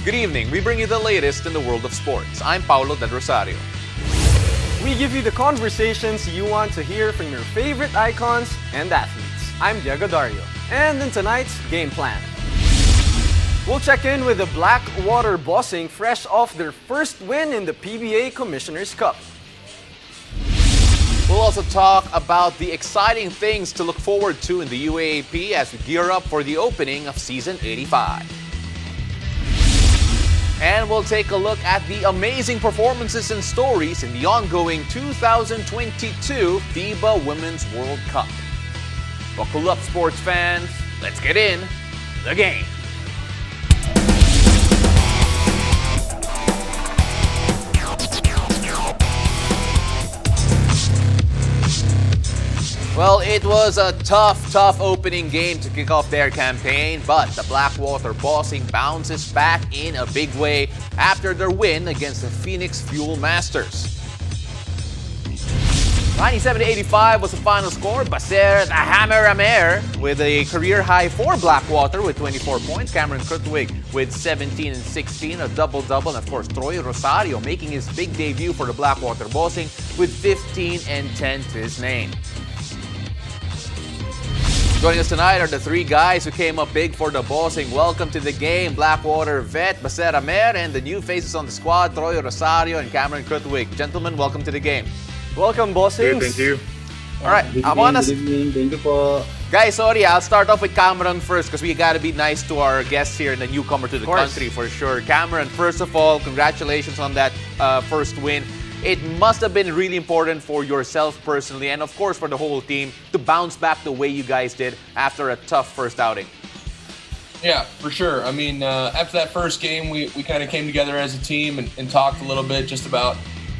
Good evening. We bring you the latest in the world of sports. I'm Paulo Del Rosario. We give you the conversations you want to hear from your favorite icons and athletes. I'm Diego Dario. And in tonight's game plan, we'll check in with the Blackwater Bossing fresh off their first win in the PBA Commissioner's Cup. We'll also talk about the exciting things to look forward to in the UAAP as we gear up for the opening of Season 85. And we'll take a look at the amazing performances and stories in the ongoing 2022 FIBA Women's World Cup. Buckle up, sports fans. Let's get in the game. Well, it was a tough opening game to kick off their campaign, but the Blackwater Bossing bounces back in a big way after their win against the Phoenix Fuel Masters. 97-85 was the final score. Baser the Hammer Amer with a career high for Blackwater with 24 points. Cameron Krutwig with 17 and 16, a double-double. And of course, Troy Rosario making his big debut for the Blackwater Bossing with 15 and 10 to his name. Joining us tonight are the three guys who came up big for the Bossing. Welcome to the game, Blackwater vet Baser Amer, and the new faces on the squad, Troy Rosario and Cameron Krutwig. Gentlemen, welcome to the game. Welcome, Bossings. Thank you. All right, Good I want to... evening. Thank you po. Guys, sorry, I'll start off with Cameron first because we got to be nice to our guests here and the newcomer to the country for sure. Cameron, first of all, congratulations on that first win. It must have been really important for yourself personally and, of course, for the whole team to bounce back the way you guys did after a tough first outing. Yeah, for sure. I mean, after that first game, we kind of came together as a team and talked a little bit just about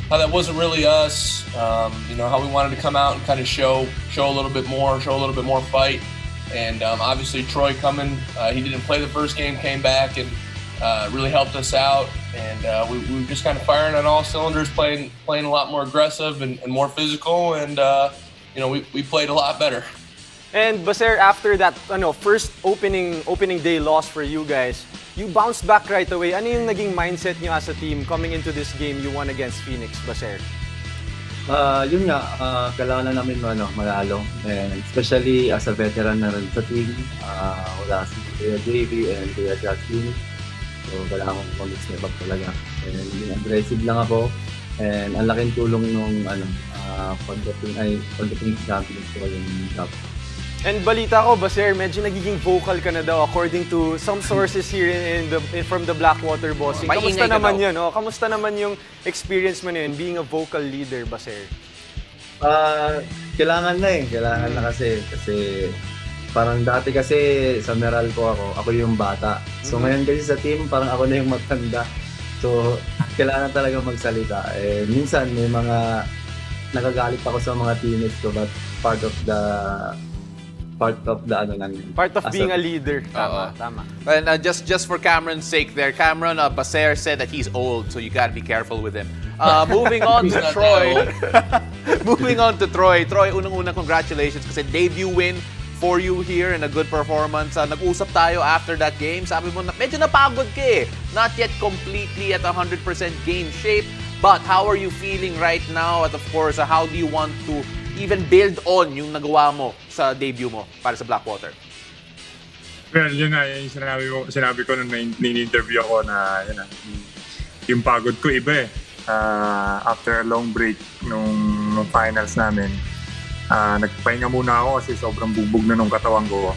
how that wasn't really us, how we wanted to come out and kind of show a little bit more fight. And obviously Troy coming, he didn't play the first game, came back and really helped us out. And we were just kind of firing on all cylinders, playing a lot more aggressive and more physical. And, we played a lot better. And Baser, after that first opening day loss for you guys, you bounced back right away. Ano yung naging mindset nyo as a team coming into this game you won against Phoenix, Baser? Yun nga, kailangan na namin manalo. And especially as a veteran na rin sa team, wala si Kuya JV and Kuya Justin. So kailangan kong mag-step up talaga. And aggressive lang ako. And ang laking tulong nung pagdating sa Champions ko yung job. And balita ko, Baser, medyo nagiging vocal ka na daw according to some sources here from the Blackwater Bossing. Kamusta naman yun? Kamusta naman yung experience mo na yun, being a vocal leader, Baser? Kailangan na kasi parang dati kasi sa Meralco ako yung bata. So ngayon kasi sa team, parang ako na yung matanda. So kailangan talaga magsalita. Minsan may mga nagagalit ako sa mga teammates ko, but part of being a leader. Tama. And just for Cameron's sake there, Cameron, Baser said that he's old, so you gotta be careful with him. Moving on to Troy. Moving on to Troy. Troy, unang-una, congratulations kasi debut win for you here and a good performance. Nag-usap tayo after that game. Sabi mo, medyo napagod ka eh. Not yet completely at 100% game shape. But how are you feeling right now? At of course, how do you want to even build on yung nagawa mo sa debut mo para sa Blackwater? Well, yun nga, yung sinabi ko nung in-interview ako na yung pagod ko iba eh. After a long break nung finals namin, nagpahinga muna ako kasi sobrang bugbog na nung katawan ko.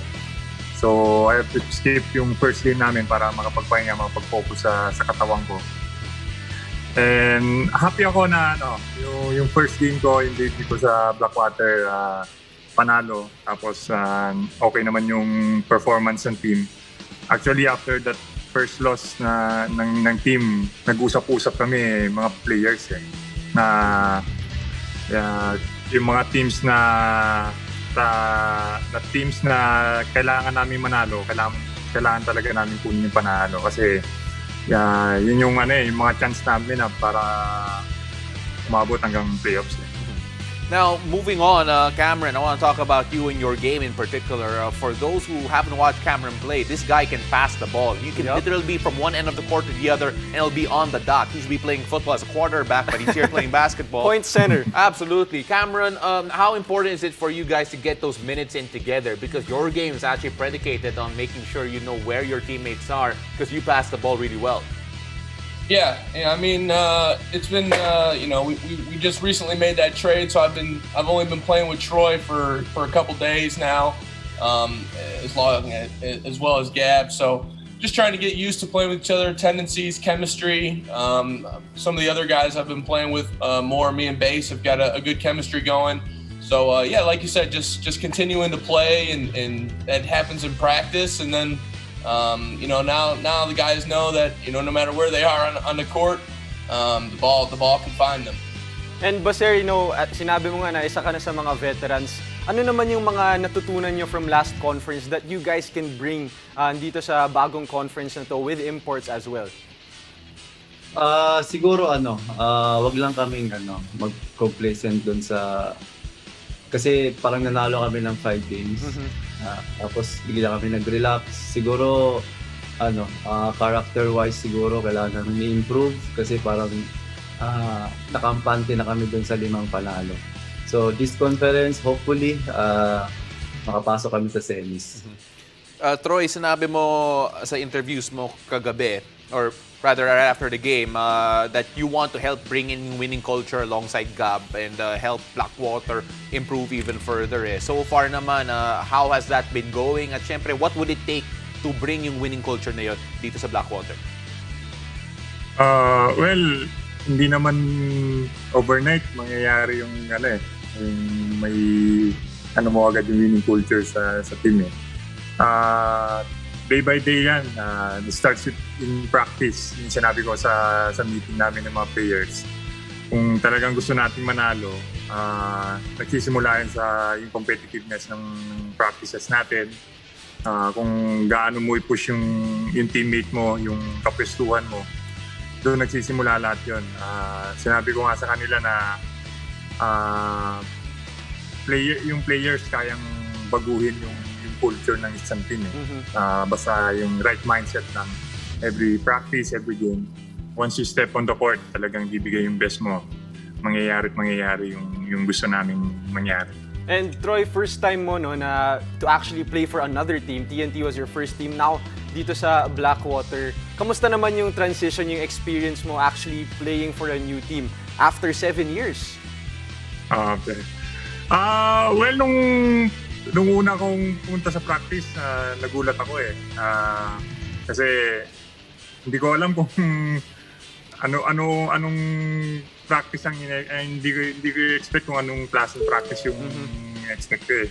So, I have to skip yung first game namin para makapagpahinga, makapag-focus sa katawan ko. And happy ako na yung first game ko, yung debut ko sa Blackwater, panalo. Tapos okay naman yung performance ng team. Actually, after that first loss ng team, nag-usap-usap kami mga players na yung mga teams na kailangan namin manalo, kailangan talaga namin kunin yung panalo kasi yun yung yung mga chance namin para umabot hanggang playoffs. Now, moving on, Cameron, I want to talk about you and your game in particular. For those who haven't watched Cameron play, this guy can pass the ball. You can literally be from one end of the court to the other, and it'll be on the dot. He should be playing football as a quarterback, but he's here playing basketball. Point center. Absolutely. Cameron, how important is it for you guys to get those minutes in together? Because your game is actually predicated on making sure you know where your teammates are, because you pass the ball really well. Yeah. I mean, it's been we just recently made that trade, so I've only been playing with Troy for a couple days now, as well as Gab. So just trying to get used to playing with each other, tendencies, chemistry. Some of the other guys I've been playing with more, me and Bass, have got a good chemistry going. So yeah, like you said, just continuing to play, and that happens in practice, and then. Now the guys know that no matter where they are on the court, the ball can find them. And Baser, sinabi mo nga na isa ka na sa mga veterans. Ano naman yung mga natutunan nyo from last conference that you guys can bring dito sa bagong conference na to with imports as well? Siguro wag lang kaming mag-complacent dun sa kasi parang nanalo kami ng 5 games. Tapos bigla kami nag-relax. Siguro character-wise siguro kailangan namin i-improve kasi parang nakampante na kami dun sa 5 panalo. So this conference, hopefully makapasok kami sa semis. Troy, sinabi mo sa interviews mo kagabi, or rather right after the game, that you want to help bring in winning culture alongside Gab and help Blackwater improve even further. So far naman, how has that been going? At syempre, what would it take to bring yung winning culture na yun dito sa Blackwater? Well, hindi naman overnight mangyayari yung yung may mo agad yung winning culture sa team day by day yan. It starts in practice. Yung sinabi ko sa meeting namin ng mga players. Kung talagang gusto nating manalo, nagsisimula yan sa yung competitiveness ng practices natin. Kung gaano mo i-push yung teammate mo, yung kapwestuhan mo, doon nagsisimula lahat yun. Sinabi ko nga sa kanila na yung players kayang baguhin yung culture ng isang team. Basta yung right mindset ng every practice, every game. Once you step on the court, talagang bibigay yung best mo. Mangyayari yung gusto namin mangyari. And Troy, first time mo na to actually play for another team. TNT was your first team. Now, dito sa Blackwater, kamusta naman yung transition, yung experience mo actually playing for a new team after 7 years? Okay. Well, nung una kong punta sa practice, nagulat ako kasi hindi ko alam kung anong practice ang hindi ko expect kung anong class of practice yung expect ko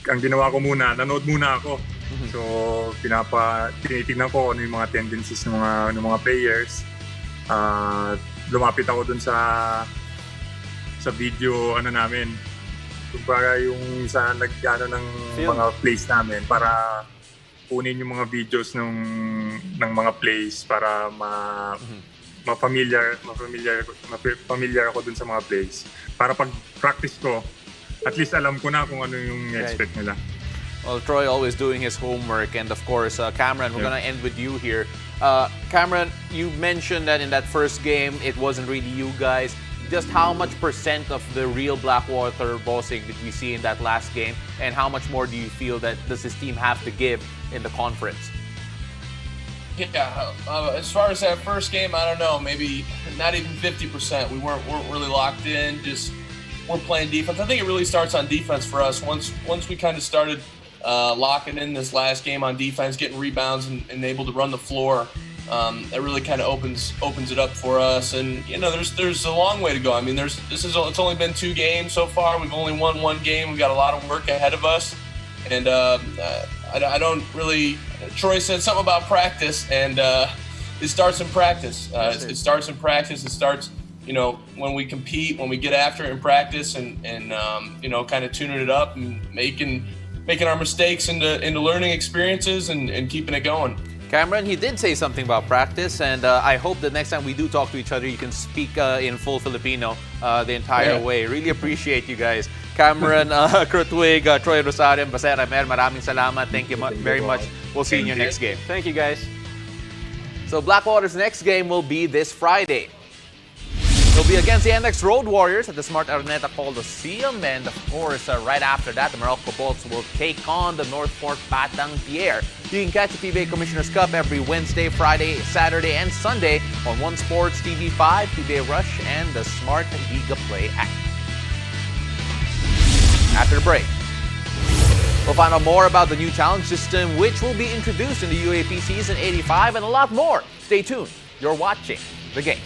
ang ginawa ko muna, nanood muna ako. So tinitingnan ko ano yung mga tendencies ng mga players. Lumapit ako dun sa video namin. Kumbaga yung sa ng mga plays namin para kunin yung mga videos ng mga plays para ma-familiar ako dun sa mga plays. Para pag practice ko, at least alam ko na kung ano yung expect nila. Well, Troy always doing his homework, and of course, Cameron, we're gonna end with you here. Cameron, you mentioned that in that first game, it wasn't really you guys. Just how much % of the real Blackwater bossing did we see in that last game, and how much more do you feel that does this team have to give in the conference? Yeah, as far as that first game, I don't know, maybe not even 50%. We weren't really locked in. Just we're playing defense. I think it really starts on defense for us. Once we kind of started locking in this last game on defense, getting rebounds and able to run the floor. That really kind of opens it up for us, and there's a long way to go. I mean, it's only been 2 games so far. We've only won 1 game. We've got a lot of work ahead of us, and I don't really. Troy said something about practice, and it starts in practice. It starts in practice. It starts, when we compete, when we get after it in practice, and kind of tuning it up and making our mistakes into learning experiences and keeping it going. Cameron, he did say something about practice, and I hope that next time we do talk to each other, you can speak in full Filipino the entire way. Really appreciate you guys. Cameron, Krutwig, Troy Rosario, and Baser Amer, maraming salamat. Thank you very much. We'll see you in your next game. Thank you, guys. So Blackwater's next game will be this Friday. It'll be against the NX Road Warriors at the Smart Araneta Coliseum. And of course, right after that, the Morocco Bolts will take on the North Fork Batang Pierre. You can catch the PBA Commissioner's Cup every Wednesday, Friday, Saturday, and Sunday on One Sports TV5, PBA Rush, and the Smart Liga Play app. After the break, we'll find out more about the new challenge system, which will be introduced in the UAAP Season 85, and a lot more. Stay tuned. You're watching The Game.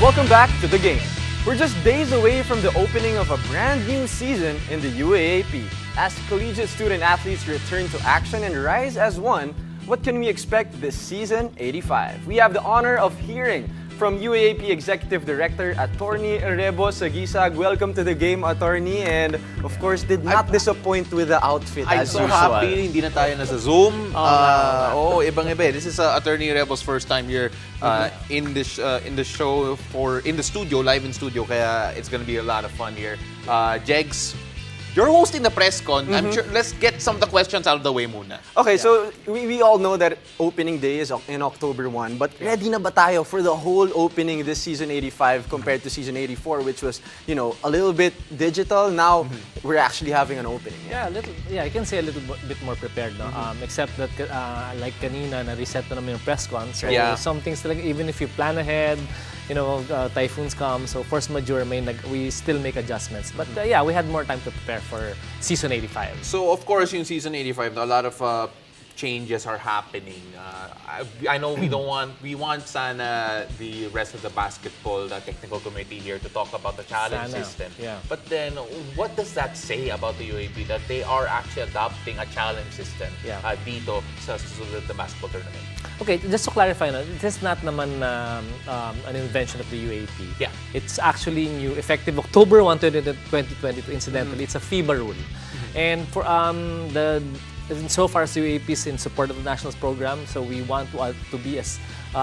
Welcome back to The Game. We're just days away from the opening of a brand new season in the UAAP. As collegiate student athletes return to action and rise as one, what can we expect this season 85? We have the honor of hearing from UAAP Executive Director Attorney Rebo Sagisag. Welcome to The Game, Attorney, and of course did not disappoint with the outfit I'm as so usual. happy hindi na tayo nasa Zoom. Ibang-iba. This is Attorney Rebo's first time here in the show in the studio, live in studio. Kaya it's gonna be a lot of fun here. Jegs, you're hosting the press con. I'm sure. Let's get some of the questions out of the way muna. Okay, so we all know that opening day is in October 1, but ready na ba tayo for the whole opening this season 85 compared to season 84, which was, you know, a little bit digital. Now we're actually having an opening. Yeah, I can say a little bit more prepared, no? Except that like kanina na reset na naman yung press con. So some things like even if you plan ahead, you know, typhoons come, so force majeure we still make adjustments. But yeah, we had more time to prepare for season 85. So of course, in season 85, a lot of changes are happening. I know we want sana the rest of the basketball technical committee here to talk about the challenge Sana, system. yeah. But then, what does that say about the UAP that they are actually adopting a challenge system dito sa susunod na basketball tournament? Okay, just to clarify, this is not naman an invention of the UAP. Yeah. It's actually new, effective October 1, 2022. Incidentally, it's a FIBA rule. And for so far as UAP is in support of the Nationals program, so we want to be as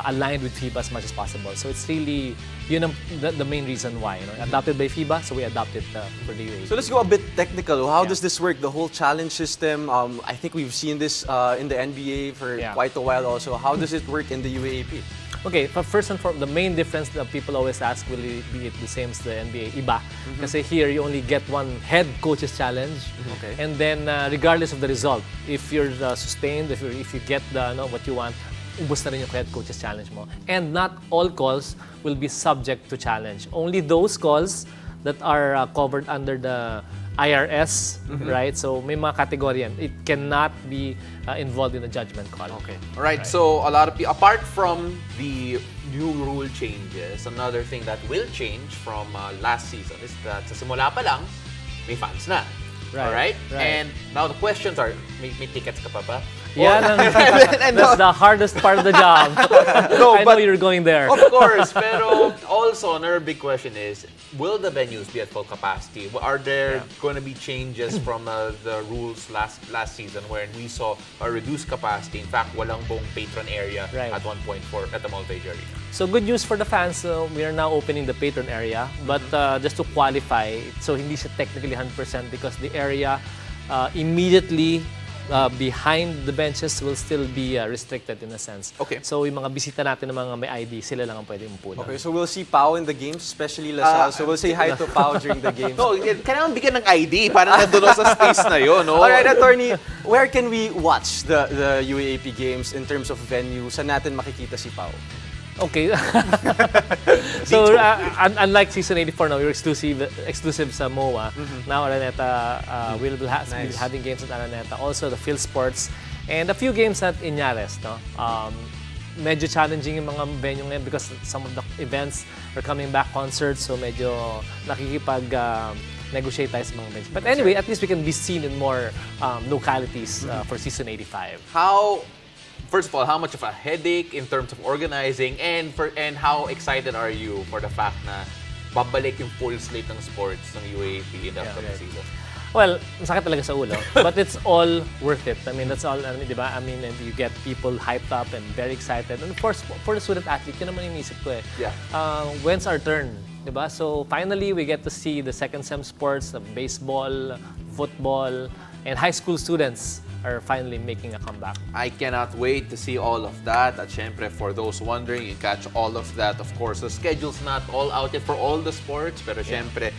aligned with FIBA as much as possible. So it's really the main reason why. Adopted by FIBA, so we adopted for the UAP. So let's go a bit technical. How does this work? The whole challenge system. I think we've seen this in the NBA for quite a while also. How does it work in the UAAP? Okay, first and foremost, the main difference that people always ask, will it be the same as the NBA? Iba. Kasi here, you only get one head coach's challenge. Okay. And then, regardless of the result, if you're sustained, if you get what you want, ubos na rin yung head coach's challenge mo. And not all calls will be subject to challenge. Only those calls that are covered under the IRS, right? So may mga category yan. It cannot be involved in a judgment call. Okay. All right, so a lot of people, apart from the new rule changes, another thing that will change from last season is that sa simula pa lang, may fans na. Right, All right? right. And now the questions are, may tickets ka pa ba? Yan that's the hardest part of the job. No, I know you're going there. Of course, pero also another big question is, will the venues be at full capacity? Are there going to be changes from the rules last season wherein we saw a reduced capacity? In fact, walang buong patron area at one point at the multi area. So good news for the fans, we are now opening the patron area. But just to qualify, so hindi siya technically 100% because the area immediately behind the benches will still be restricted in a sense. Okay. So yung mga bisita natin ng mga may ID, sila lang ang pwede umupo. Okay, so we'll see Pao in the games, especially Lasal. So we'll say hi to Pao during the games. No, kailangan bigyan ng ID para nandun sa space na yun. No? Alright, attorney, where can we watch the UAAP games in terms of venue? Saan natin makikita si Pao? Okay. So unlike season 84 now, we're exclusive sa MOA. Now Araneta will be having games at Araneta. Also the Phil Sports and a few games at Iñares. No? Medyo challenging yung mga venue ngayon because some of the events are coming back, concerts, so medyo nakikipag-negotiate tayo sa mga venues. But anyway, at least we can be seen in more localities for season 85. First of all, how much of a headache in terms of organizing and how excited are you for the fact na babalik yung full slate ng sports ng UAAP in the upcoming season? Well, masakit talaga sa ulo, but it's all worth it. I mean, that's all, di ba? I mean, and you get people hyped up and very excited. And of course, for the student athlete, yun naman yung isip ko eh. Yeah. When's our turn? Di ba? So finally, we get to see the second sem sports, baseball, football, and high school students are finally making a comeback. I cannot wait to see all of that. At syempre, for those wondering, you catch all of that. Of course, the schedule's not all out yet for all the sports, pero syempre,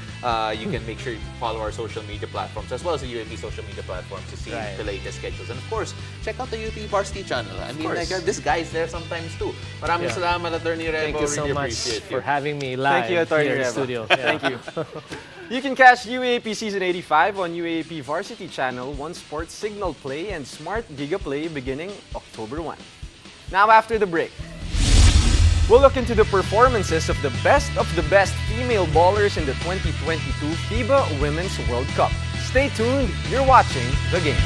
you can make sure you follow our social media platforms as well as the UAP social media platforms to see the latest schedules. And of course, check out the UAP Varsity channel. I mean, this guy's there sometimes too. Maraming salamat, Attorney Rebo. Thank you so really much appreciate for having me live Thank you, Attorney here in the Rebo. studio. Thank you. You can catch UAAP Season 85 on UAAP Varsity Channel, One Sports Signal Play, and Smart Giga Play beginning October 1. Now after the break, we'll look into the performances of the best female ballers in the 2022 FIBA Women's World Cup. Stay tuned, you're watching The Game.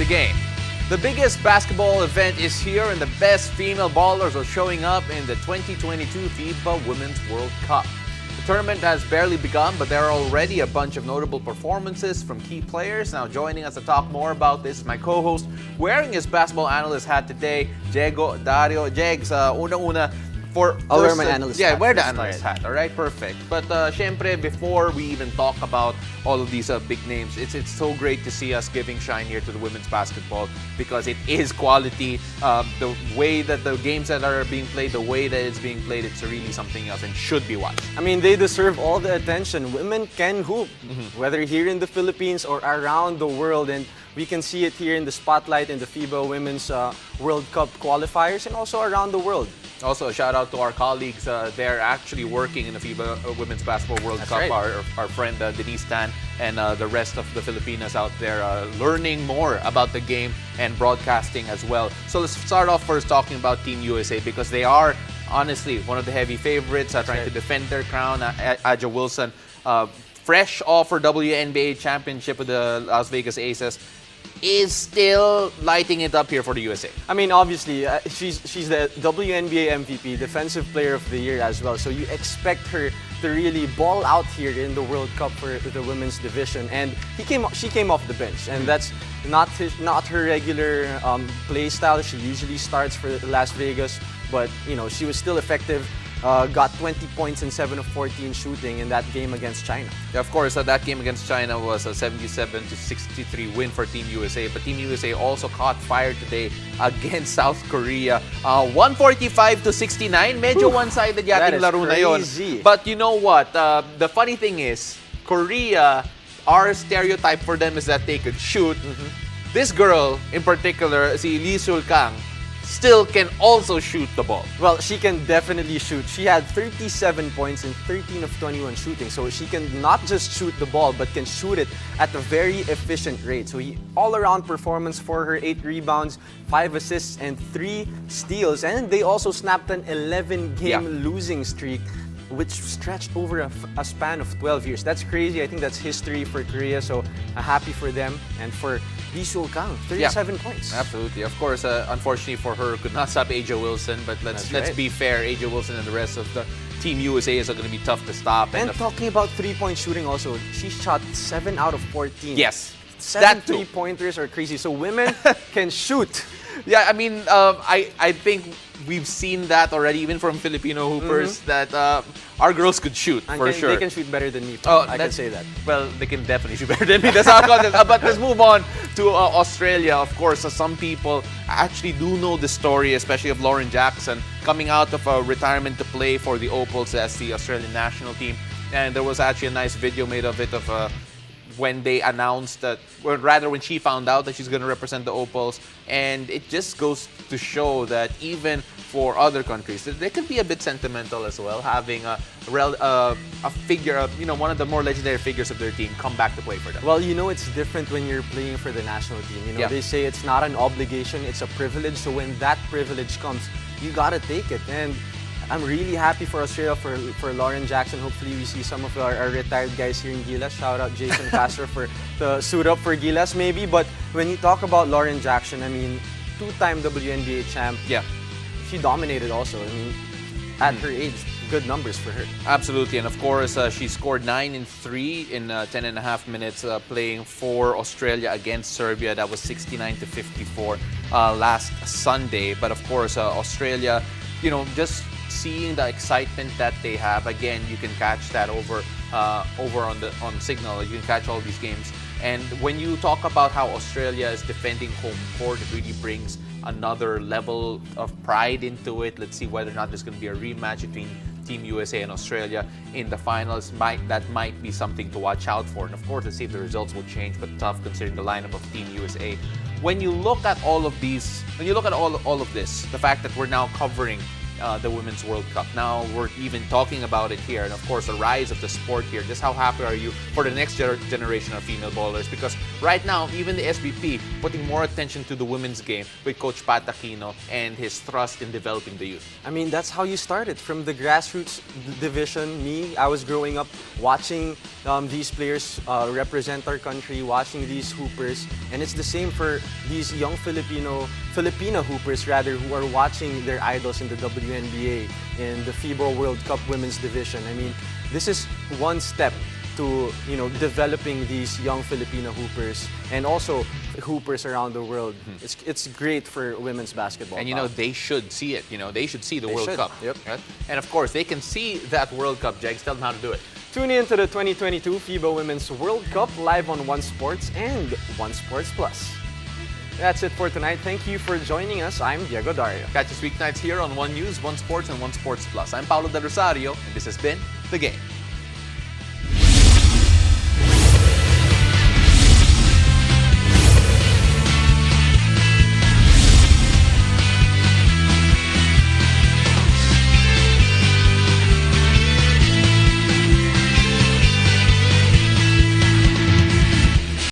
the game. The biggest basketball event is here and the best female ballers are showing up in the 2022 FIBA Women's World Cup. The tournament has barely begun, but there are already a bunch of notable performances from key players. Now joining us to talk more about this is my co-host, wearing his basketball analyst hat today, Diego Dario. Jegs, unang-una, I'll wear my analyst hat. Yeah, wear the analyst hat. All right, perfect. But syempre, before we even talk about all of these big names, it's so great to see us giving shine here to the women's basketball because it is quality. The way that the games that are being played, the way that it's being played, it's really something else and should be watched. I mean, they deserve all the attention. Women can hoop, whether here in the Philippines or around the world. And we can see it here in the spotlight in the FIBA Women's World Cup qualifiers and also around the world. Also, a shout out to our colleagues. They're actually working in the FIBA Women's Basketball World That's Cup. right. Our friend Denise Tan and the rest of the Filipinas out there learning more about the game and broadcasting as well. So let's start off first talking about Team USA because they are honestly one of the heavy favorites trying to defend their crown. Aja Wilson, fresh off her WNBA championship with the Las Vegas Aces, is still lighting it up here for the USA. I mean, obviously, she's the WNBA MVP, Defensive Player of the Year as well. So you expect her to really ball out here in the World Cup for the women's division. And she came off the bench, and that's not her regular play style. She usually starts for Las Vegas, but you know she was still effective. Got 20 points in 7 of 14 shooting in that game against China. Yeah, of course, that game against China was a 77-63 win for Team USA. But Team USA also caught fire today against South Korea. 145-69. Medyo one-sided yating laro na yun. But you know what? The funny thing is, Korea, our stereotype for them is that they could shoot. This girl, in particular, si Lee Sul-kang, still can also shoot the ball. Well, she can definitely shoot. She had 37 points in 13 of 21 shooting. So she can not just shoot the ball, but can shoot it at a very efficient rate. So all-around performance for her, 8 rebounds, 5 assists, and 3 steals. And they also snapped an 11-game losing streak, which stretched over a span of 12 years. That's crazy. I think that's history for Korea. So happy for them and for Lee Sul-kang, 37 points. Absolutely. Of course, unfortunately for her, could not stop Aja Wilson. But let's be fair. Aja Wilson and the rest of the Team USA is going to be tough to stop. And talking about three-point shooting also, she shot 7 out of 14. Yes. 7 three-pointers are crazy. So women can shoot. Yeah, I mean, I think we've seen that already, even from Filipino hoopers, that our girls could shoot, for sure. They can shoot better than me. I can say that. Well, they can definitely shoot better than me. That's how I call it. But let's move on to Australia. Of course, some people actually do know the story, especially of Lauren Jackson coming out of retirement to play for the Opals as the Australian national team. And there was actually a nice video made of it of when they announced that, or rather when she found out that she's going to represent the Opals. And it just goes to show that even for other countries, they can be a bit sentimental as well, having a figure, one of the more legendary figures of their team come back to play for them. Well, it's different when you're playing for the national team. They say it's not an obligation, it's a privilege. So when that privilege comes, you gotta take it. And I'm really happy for Australia, for Lauren Jackson. Hopefully we see some of our retired guys here in Gilas. Shout out Jason Castro for the suit up for Gilas maybe. But when you talk about Lauren Jackson, I mean, 2-time WNBA champ. Yeah. She dominated also. I mean, at her age, good numbers for her. Absolutely. And of course, she scored 9 and 3 in 10.5 minutes playing for Australia against Serbia. That was 69-54 last Sunday. But of course, Australia, just seeing the excitement that they have, again, you can catch that over on Signal. You can catch all these games. And when you talk about how Australia is defending home court, it really brings another level of pride into it. Let's see whether or not there's going to be a rematch between Team USA and Australia in the finals. That might be something to watch out for. And of course, let's see if the results will change, but tough considering the lineup of Team USA. When you look at all of these, when you look at all of this, the fact that we're now covering the Women's World Cup. Now we're even talking about it here, and of course the rise of the sport here. Just how happy are you for the next generation of female bowlers? Because right now, even the SBP putting more attention to the women's game with Coach Pat Aquino and his thrust in developing the youth. I mean, that's how you started, from the grassroots division. I was growing up watching these players represent our country, watching these hoopers, and it's the same for these young Filipino hoopers rather, who are watching their idols in the WNBA, in the FIBA World Cup Women's Division. I mean, this is one step to developing these young Filipino hoopers and also hoopers around the world. It's great for women's basketball. And they should see it. They should see the They World should. Cup. Yep. Right? And of course, they can see that World Cup. Jags, tell them how to do it. Tune in to the 2022 FIBA Women's World Cup live on One Sports and One Sports Plus. That's it for tonight. Thank you for joining us. I'm Diego Dario. Catch us weeknights here on One News, One Sports, and One Sports Plus. I'm Paulo Del Rosario, and this has been The Game.